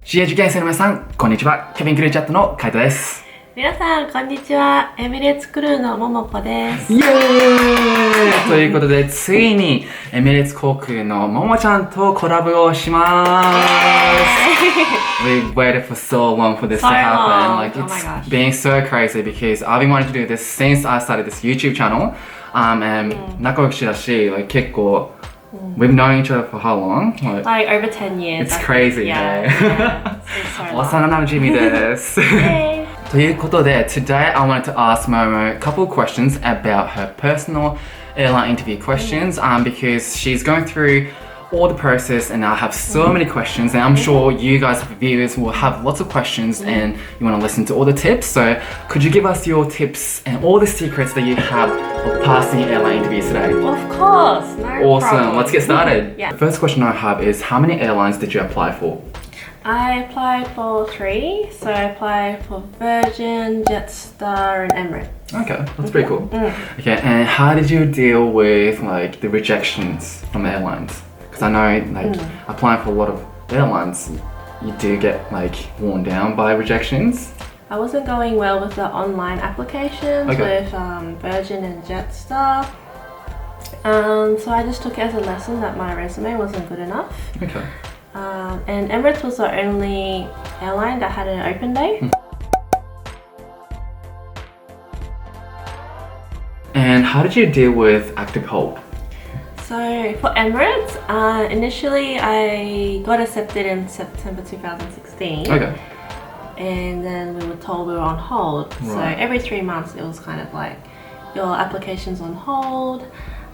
CA 受験生の皆さん、こんにちは。ケビンクルーチャットのカイトです。皆さん、こんにちは。エミレーツクルーのももこです。イエーイということで、ついにエミレーツ航空のももちゃんとコラボをします。We waited for so long for this to happen. Like it's being so crazy because I've been wanting to do this since I started this YouTube channel. And 仲良しだし、like 結構We've known each other for how long? Like over 10 years. It's crazy, yeah. It's so long. 幼なじみです。ということで、today I wanted to ask Momo a couple of questions about her personal airline interview questions because she's going through all the process and I have so many questions and I'm sure you guys, viewers, will have lots of questions and you want to listen to all the tips. So could you give us your tips and all the secrets that you have of passing airline interviews today? Of course, no Awesome, problem. let's get started. Yeah. The first question I have is how many airlines did you apply for? I applied for 3. So I applied for Virgin, Jetstar and Emirates. Okay, that's pretty cool. Okay, and how did you deal with like the rejections from airlines? Because I know like applying for a lot of airlines, you do get like worn down by rejections. I wasn't going well with the online applications with Virgin and Jetstar. So I just took it as a lesson that my resume wasn't good enough. Okay. And Emirates was the only airline that had an open day. And how did you deal with active hold? So for Emirates, initially I got accepted in September 2016. Okay. And then we were told we were on hold. Right. So every 3 months it was kind of like your application's on hold.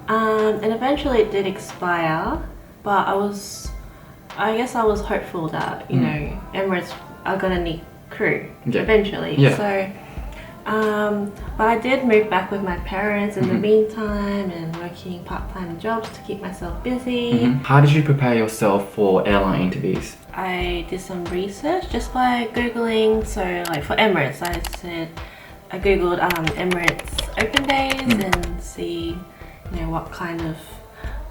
And eventually it did expire, but I guess I was hopeful that, you know, Emirates are gonna need crew eventually. Yeah. So, but I did move back with my parents in the meantime and working part-time jobs to keep myself busy. How did you prepare yourself for airline interviews? I did some research just by Googling. So like for Emirates, I Googled Emirates open days and see, you know, what kind of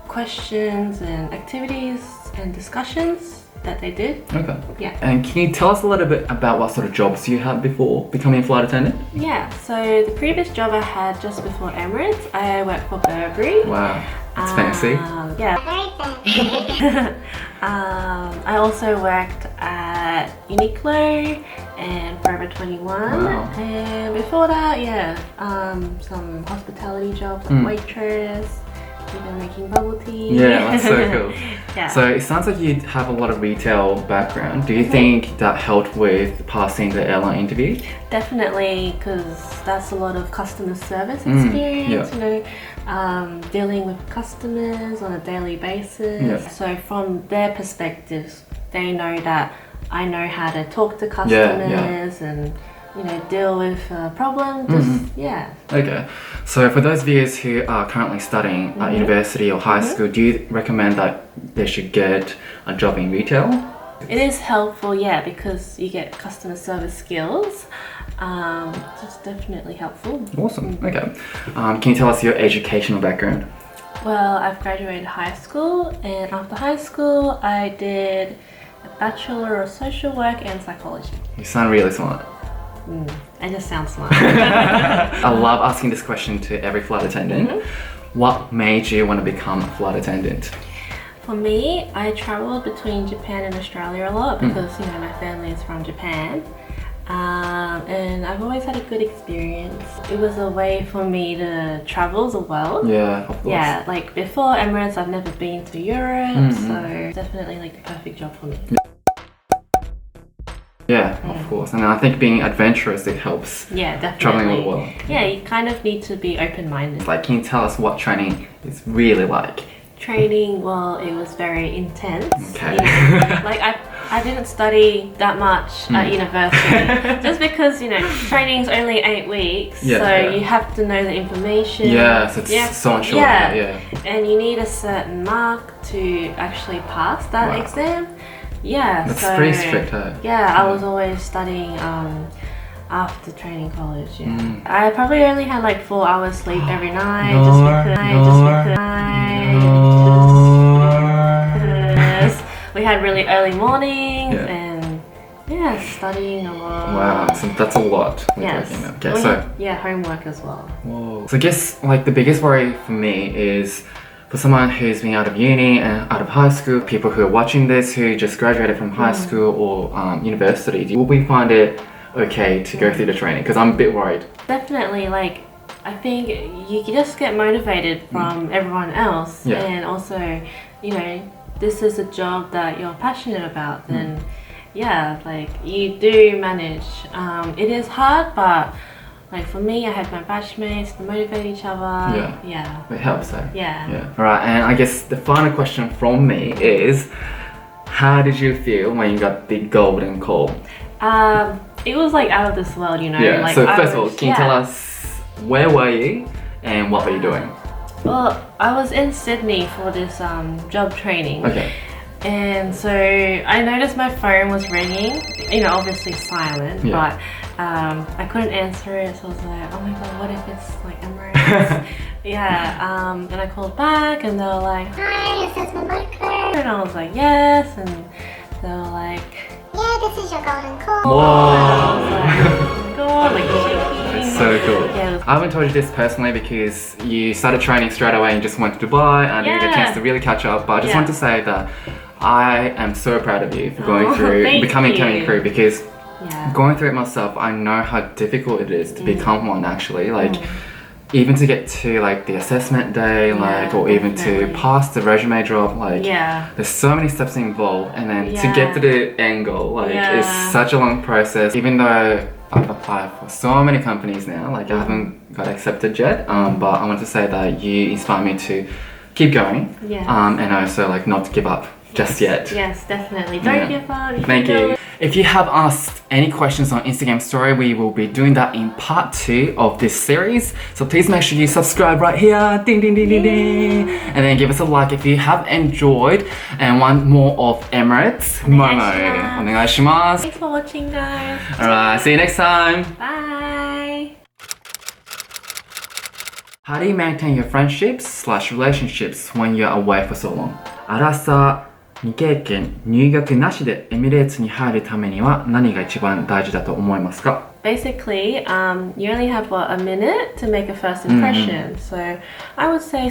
questions and activities and discussions that they did. Okay. Yeah. And can you tell us a little bit about what sort of jobs you had before becoming a flight attendant? Yeah, so the previous job I had just before Emirates, I worked for Burberry. Wow, that's fancy. Yeah. I also worked at Uniqlo and Forever 21. Wow. And before that, yeah, some hospitality jobs like waitress, even making bubble tea. Yeah, that's so cool. Yeah. So it sounds like you have a lot of retail background. Do you think that helped with passing the airline interview? Definitely, because that's a lot of customer service experience, you know, dealing with customers on a daily basis. Yeah. So from their perspectives, they know that I know how to talk to customers and, you know, deal with problems. Okay, so for those viewers who are currently studying at university or high school, do you recommend that they should get a job in retail? It is helpful, yeah, because you get customer service skills. It's definitely helpful. Awesome, okay. Can you tell us your educational background? Well, I've graduated high school, and after high school I did a Bachelor of Social Work and Psychology. You sound really smart. I just sound smart. I love asking this question to every flight attendant. What made you want to become a flight attendant? For me, I traveled between Japan and Australia a lot because, you know, my family is from Japan. And I've always had a good experience. It was a way for me to travel the world. Yeah, of course. Yeah, like before Emirates, I've never been to Europe, so definitely like the perfect job for me. Yeah, of course. And I think being adventurous, it helps. Yeah, definitely. Traveling all the world. Yeah, you kind of need to be open-minded. Like, can you tell us what training is really like? Training, well, it was very intense. Okay. Yeah. Like I didn't study that much at university just because, you know, training's only 8 weeks, so you have to know the information. Yes, it's so much shorter. Yeah. And you need a certain mark to actually pass that exam. Yeah, that's pretty strict, huh? Yeah, I was always studying after training college. Yeah, I probably only had like 4 hours sleep every night. We had really early mornings and Yeah, studying a lot. Wow, so that's a lot. we're Yes. talking about. Okay, Well, so yeah, homework as well. whoa. So I guess like the biggest worry for me is for someone who's been out of uni and out of high school, people who are watching this who just graduated from high school or university, will we find it okay to go through the training? Because I'm a bit worried. Definitely, like, I think you just get motivated from everyone else, Yeah. and also, you know, this is a job that you're passionate about, then yeah, like, you do manage. It is hard, but like for me, I had my batchmates to motivate each other. Yeah. Yeah. It helps, eh? Yeah. Yeah. All right, and I guess the final question from me is, how did you feel when you got the golden call? It was like out of this world, you know. Yeah. Like, So I first of all, was- can you tell us where were you and what were you doing? Well, I was in Sydney for this job training. Okay. And so I noticed my phone was ringing, you know, obviously silent, Yeah. but I couldn't answer it, so I was like, oh my god, what if it's like Emirates? Yeah, and I called back and they were like, hi, is this Malika? And I was like, yes, and they were like, Yeah, this is your golden call. Whoa. I was like, oh my god, like shaking. So cool. Yeah, it was- I haven't told you this personally because you started training straight away and just went to Dubai and I didn't get a Yeah. chance to really catch up. But I just Yeah. want to say that I am so proud of you for going Oh, through thank becoming you. cabin crew because yeah. going through it myself, I know how difficult it is to become one actually. Like even to get to like the assessment day, like or even to definitely. pass the resume drop, like Yeah. there's so many steps involved and then to get to Yeah. the end goal, like Yeah. it's such a long process. Even though I've applied for so many companies now, like I haven't got accepted yet, but I want to say that you inspire me to keep going Yes. and also like not to give up just yet. Yes, definitely. Don't Yeah. give up. Thank can do you. it. If you have asked any questions on Instagram story, we will be doing that in part 2 of this series. So please make sure you subscribe right here, ding ding ding ding ding, and then give us a like if you have enjoyed and want more of Emirates. Momo, onegaishimasu. Thanks for watching, guys. Alright, see you next time. Bye. How do you maintain your friendships/relationships when you're away for so long? アラサー未経験入学なしでエミレーツに入るためには何が一番大事だと思いますか？ Basically, you only have what, a minute to make a first impression. So I would say